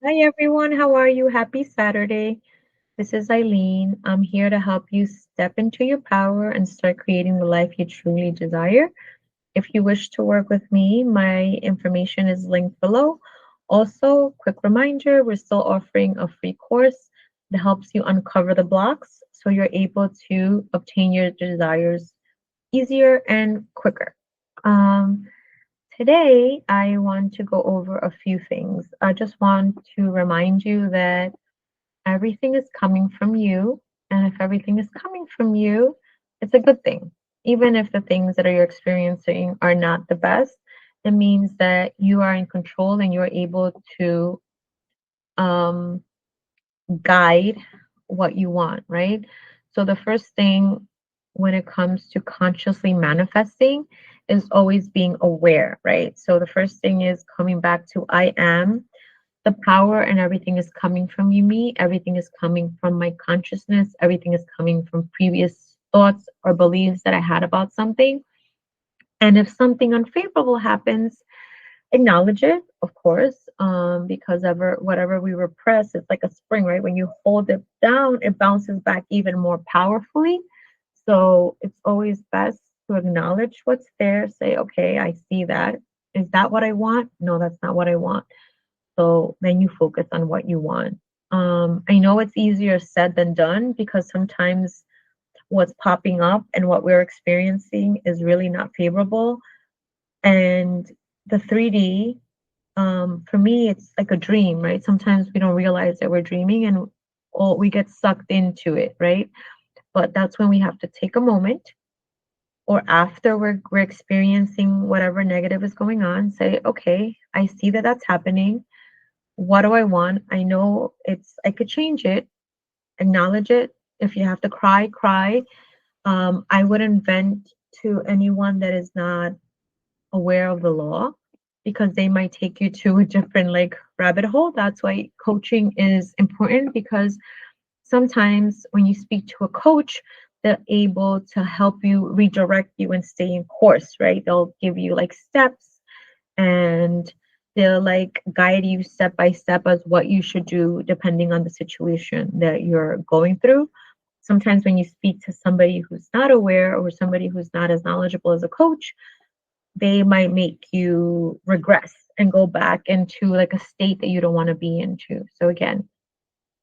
Hi everyone, how are you? Happy Saturday. This is Eileen. I'm here to help you step into your power and start creating the life you truly desire. If you wish to work with me, my information is linked below. Also, quick reminder, we're still offering a free course that helps you uncover the blocks so you're able to obtain your desires easier and quicker. Um, Today, I want to go over a few things. I just want to remind you that everything is coming from you. And if everything is coming from you, it's a good thing. Even if the things that you're experiencing are not the best, it means that you are in control and you're able to um, guide what you want, right? So the first thing when it comes to consciously manifesting is always being aware, right? So the first thing is coming back to I am the power, and everything is coming from you, me. Everything is coming from my consciousness. Everything is coming from previous thoughts or beliefs that I had about something. And if something unfavorable happens, acknowledge it, of course, because ever whatever we repress, it's like a spring, right? When you hold it down, it bounces back even more powerfully. So it's always best to acknowledge what's there. Say, okay, I see that. Is that what I want? No, that's not what I want. So then you focus on what you want. I know it's easier said than done because sometimes what's popping up and what we're experiencing is really not favorable. And the 3D, for me, it's like a dream, right? Sometimes we don't realize that we're dreaming and or we get sucked into it, right? But that's when we have to take a moment or after we're experiencing whatever negative is going on, say, okay, I see that that's happening. What do I want? I know I could change it, acknowledge it. If you have to cry, cry. I wouldn't vent to anyone that is not aware of the law because they might take you to a different like rabbit hole. That's why coaching is important because sometimes when you speak to a coach, they're able to help you redirect you and stay in course, right? They'll give you like steps and they'll like guide you step by step as what you should do depending on the situation that you're going through. Sometimes when you speak to somebody who's not aware or somebody who's not as knowledgeable as a coach, they might make you regress and go back into like a state that you don't want to be into. So again,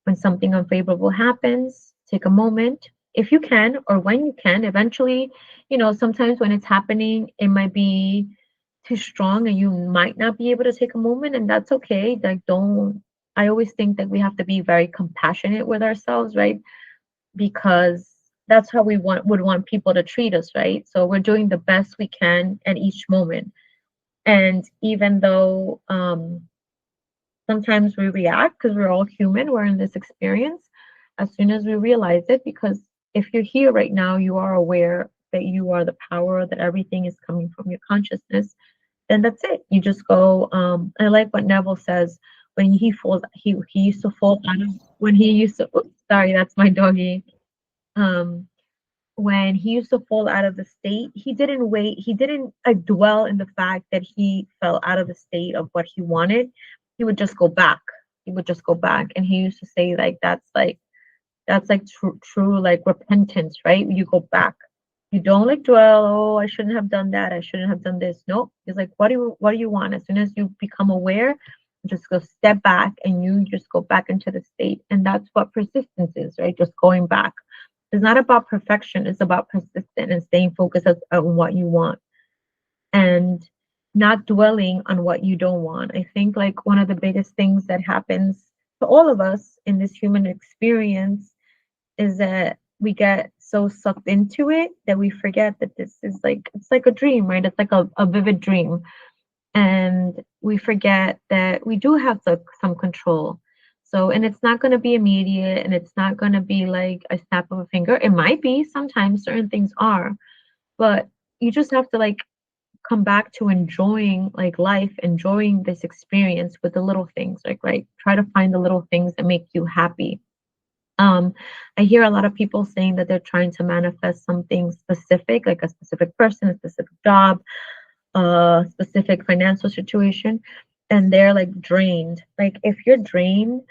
when something unfavorable happens, take a moment if you can or when you can. Eventually, sometimes when it's happening, it might be too strong and you might not be able to take a moment, and that's okay. Like, don't, I always think that we have to be very compassionate with ourselves, right? Because that's how we would want people to treat us, right? So we're doing the best we can at each moment. And even though sometimes we react because we're all human, we're in this experience, as soon as we realize it, because if you're here right now, you are aware that you are the power, that everything is coming from your consciousness, then that's it. You just go. I like what Neville says when he falls. He used to fall out of when he used to. Oops, sorry, that's my doggy. Um, when he used to fall out of the state, he didn't wait. He didn't dwell in the fact that he fell out of the state of what he wanted. He would just go back. He would just go back, and he used to say like that's like true like repentance, right? You go back. You don't like dwell. Oh, I shouldn't have done that. I shouldn't have done this. Nope. It's like what do you want? As soon as you become aware, just go step back and you just go back into the state. And that's what persistence is, right? Just going back. It's not about perfection. It's about persistence and staying focused on what you want and not dwelling on what you don't want. I think like one of the biggest things that happens to all of us in this human experience is that we get so sucked into it that we forget that this is like it's like a dream, right? It's like a vivid dream. And we forget that we do have some control. So, and it's not going to be immediate and it's not going to be like a snap of a finger. It might be sometimes certain things are, but you just have to like come back to enjoying like life, enjoying this experience with the little things, like, right? Try to find the little things that make you happy. I hear a lot of people saying that they're trying to manifest something specific, like a specific person, a specific job, a specific financial situation. and they're like drained. Like if you're drained,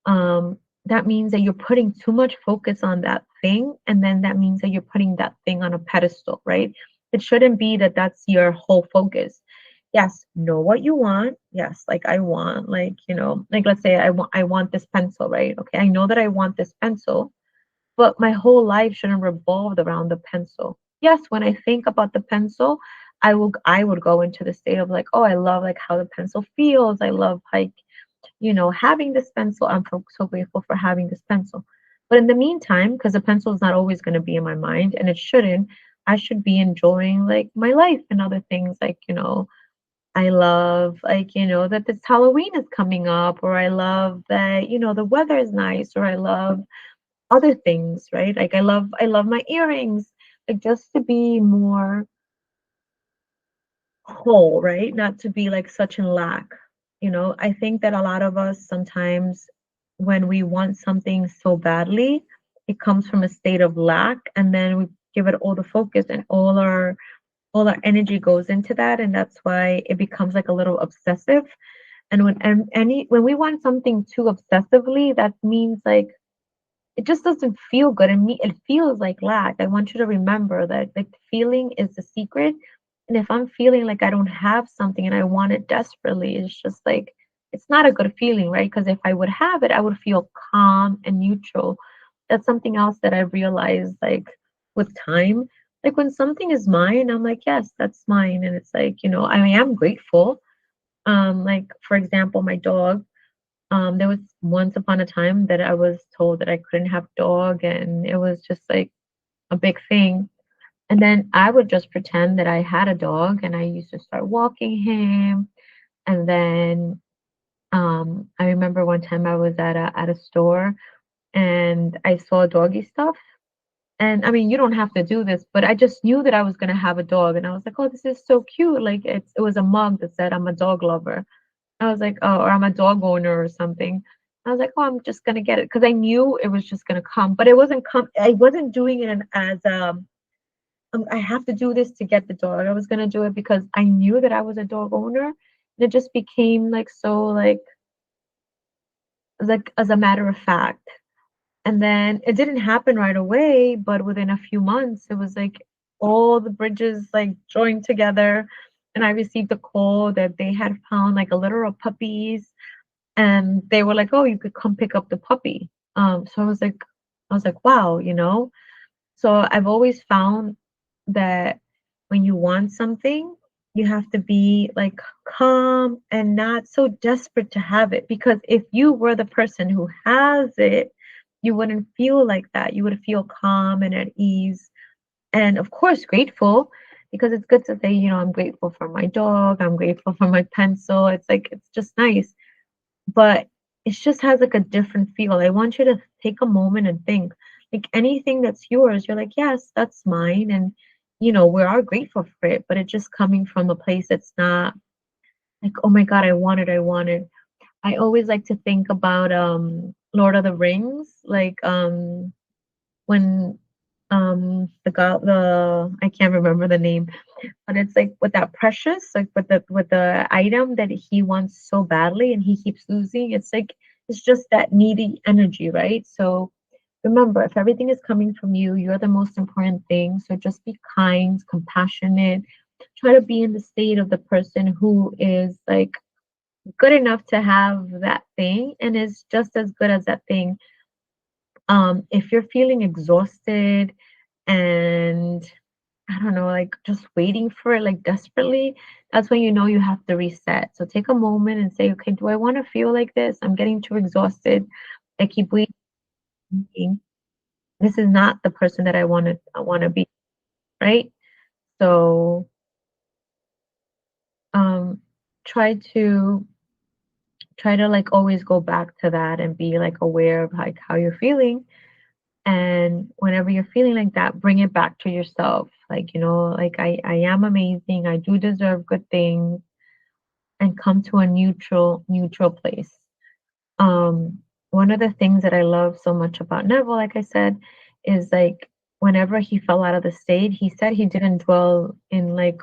that means that you're putting too much focus on that thing, and then that means that you're putting that thing on a pedestal, right? It shouldn't be that that's your whole focus. Yes, know what you want. Yes, like I want, like, like let's say I want this pencil, right? Okay, I know that I want this pencil, but my whole life shouldn't revolve around the pencil. Yes, when I think about the pencil, I would go into the state of like, oh, I love like how the pencil feels. I love like, having this pencil. I'm so grateful for having this pencil. But in the meantime, because the pencil is not always going to be in my mind, and it shouldn't, I should be enjoying like my life and other things like, I love like, that this Halloween is coming up, or I love that, the weather is nice, or I love other things, right? Like I love my earrings, like just to be more whole, right? Not to be like such in lack. I think that a lot of us sometimes when we want something so badly, it comes from a state of lack, and then we give it all the focus, and all our energy goes into that, and that's why it becomes like a little obsessive. And when we want something too obsessively, that means like it just doesn't feel good, and me it feels like lack. I want you to remember that like feeling is the secret, and if I'm feeling like I don't have something and I want it desperately, it's just like it's not a good feeling, right? Because if I would have it, I would feel calm and neutral. That's something else that I realized like with time. Like when something is mine, I'm like, yes, that's mine, and it's like, I am grateful. Like for example, my dog, there was once upon a time that I was told that I couldn't have dog, and it was just like a big thing. And then I would just pretend that I had a dog, and I used to start walking him. And then I remember one time I was at a store, and I saw doggy stuff. And I mean, you don't have to do this, but I just knew that I was gonna have a dog, and I was like, oh, this is so cute. Like it was a mug that said I'm a dog lover. I was like, "Oh, or I'm a dog owner or something." I was like, "Oh, I'm just gonna get it," because I knew it was just gonna come, but it wasn't come. I wasn't doing it as I have to do this to get the dog. I was gonna do it because I knew that I was a dog owner, and it just became like so like as a matter of fact. And then it didn't happen right away, but within a few months, it was like all the bridges like joined together, and I received a call that they had found like a litter of puppies, and they were like, "Oh, you could come pick up the puppy." So I was like, "Wow," So I've always found that when you want something, you have to be like calm and not so desperate to have it. Because if you were the person who has it, you wouldn't feel like that. You would feel calm and at ease, and of course grateful, because it's good to say, I'm grateful for my dog, I'm grateful for my pencil. It's like it's just nice, but it just has like a different feel. I want you to take a moment and think, like anything that's yours, you're like, yes, that's mine. And, we are grateful for it, but it's just coming from a place that's not like, oh my God, I want it, I want it. I always like to think about Lord of the Rings, like when I can't remember the name, but it's like with that precious, like with the item that he wants so badly and he keeps losing. It's like it's just that needy energy, right? So remember, if everything is coming from you, you're the most important thing. So just be kind, compassionate. Try to be in the state of the person who is like good enough to have that thing and is just as good as that thing. If you're feeling exhausted and I don't know, like just waiting for it like desperately, that's when you know you have to reset. So take a moment and say, okay, do I want to feel like this? I'm getting too exhausted. I keep waiting. This is not the person that I want to be, right? So um try to try to like always go back to that and be like aware of like how you're feeling. And whenever you're feeling like that, bring it back to yourself. Like, like I am amazing. I do deserve good things, and come to a neutral place. Um, One of the things that I love so much about Neville, like I said, is like whenever he fell out of the state, he said he didn't dwell in like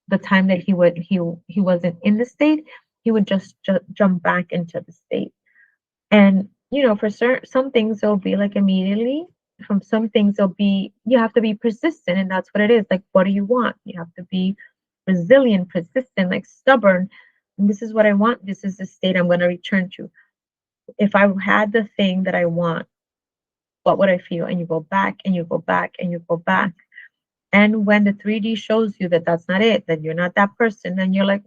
the time that he wasn't in the state. he would just jump back into the state. And for some things it'll be like immediately. From some things it'll be, you have to be persistent, and that's what it is. Like, what do you want? You have to be resilient, persistent, like stubborn. And this is what I want. This is the state I'm going to return to. If I had the thing that I want, what would I feel? And you go back and you go back and you go back. And when the 3D shows you that that's not it, that you're not that person, then you're like,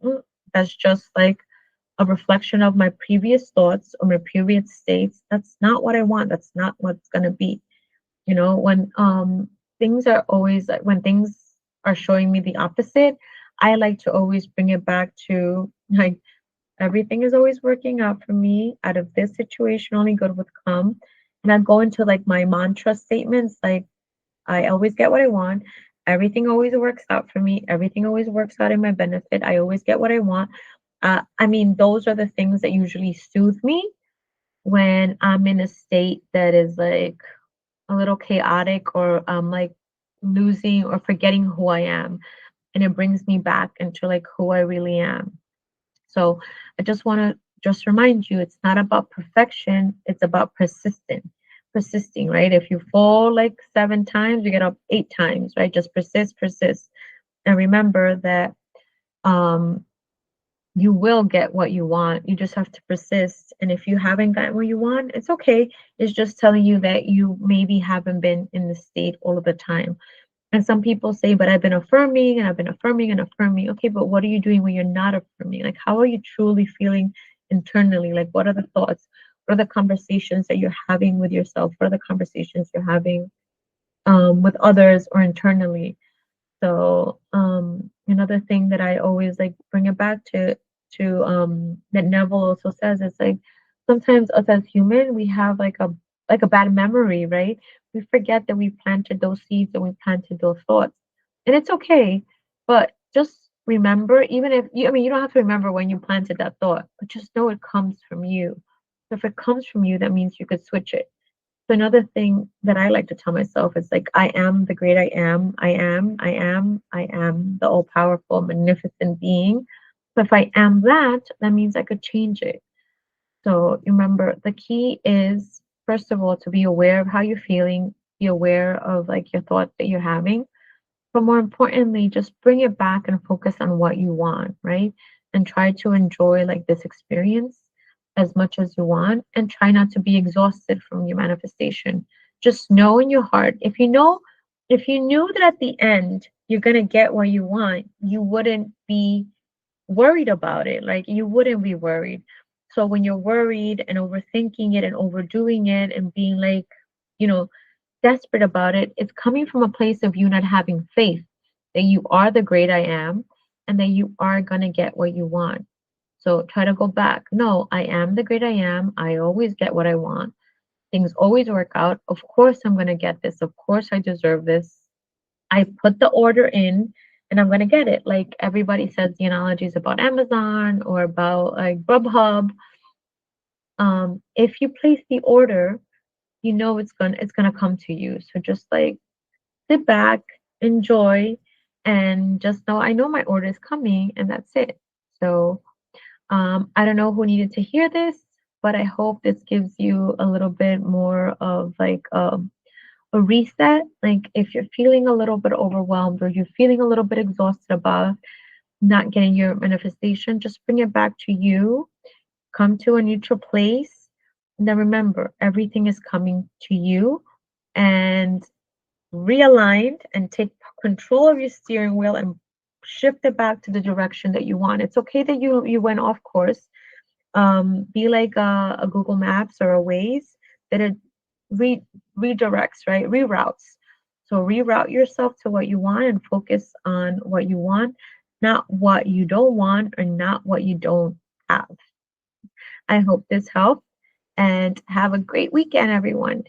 that's just like a reflection of my previous thoughts or my previous states. That's not what I want. That's not what's going to be. When things are always like, when things are showing me the opposite, I like to always bring it back to like, everything is always working out for me. Out of this situation, only good would come. And I go into like my mantra statements, like, I always get what I want. Everything always works out for me. Everything always works out in my benefit. I always get what I want. I mean, those are the things that usually soothe me when I'm in a state that is like a little chaotic, or I'm like losing or forgetting who I am. And it brings me back into like who I really am. So I just want to just remind you, it's not about perfection. It's about persisting, right? If you fall like 7 times, you get up 8 times, right? Just persist. And remember that you will get what you want. You just have to persist. And if you haven't gotten what you want, it's okay. It's just telling you that you maybe haven't been in the state all of the time. And some people say, but I've been affirming and I've been affirming and affirming. Okay, but what are you doing when you're not affirming? Like, how are you truly feeling internally? Like, what are the thoughts? What are the conversations that you're having with yourself? What are the conversations you're having with others or internally? So another thing that I always like bring it back to that Neville also says, is like, sometimes us as human, we have like a bad memory, right? We forget that we planted those seeds and we planted those thoughts. And it's okay, but just remember, even if you, I mean, you don't have to remember when you planted that thought, but just know it comes from you. So if it comes from you, that means you could switch it. So another thing that I like to tell myself is like, I am the great I am. I am the all powerful, magnificent being. So if I am that, that means I could change it. So remember, the key is, first of all, to be aware of how you're feeling, be aware of like your thoughts that you're having. But more importantly, just bring it back and focus on what you want, right? And try to enjoy like this experience as much as you want, and try not to be exhausted from your manifestation. Just know in your heart, if you knew that at the end you're going to get what you want, you wouldn't be worried about it. Like, you wouldn't be worried. So when you're worried and overthinking it and overdoing it and being like, you know, desperate about it, it's coming from a place of you not having faith that you are the great I am and that you are going to get what you want. So try to go back. No, I am the great I am. I always get what I want. Things always work out. Of course, I'm going to get this. Of course, I deserve this. I put the order in and I'm going to get it. Like everybody says the analogies about Amazon or about like Grubhub. If you place the order, you know it's gonna come to you. So just like sit back, enjoy, and just know I know my order is coming, and that's it. So I don't know who needed to hear this, but I hope this gives you a little bit more of like a reset. Like if you're feeling a little bit overwhelmed or you're feeling a little bit exhausted about not getting your manifestation, just bring it back to you. Come to a neutral place. And then remember, everything is coming to you, and realigned and take control of your steering wheel and shift it back to the direction that you want. It's okay that you went off course. Be like a Google Maps or a Waze that it redirects, right? Reroutes. So reroute yourself to what you want and focus on what you want, not what you don't want or not what you don't have. I hope this helped, and have a great weekend, everyone.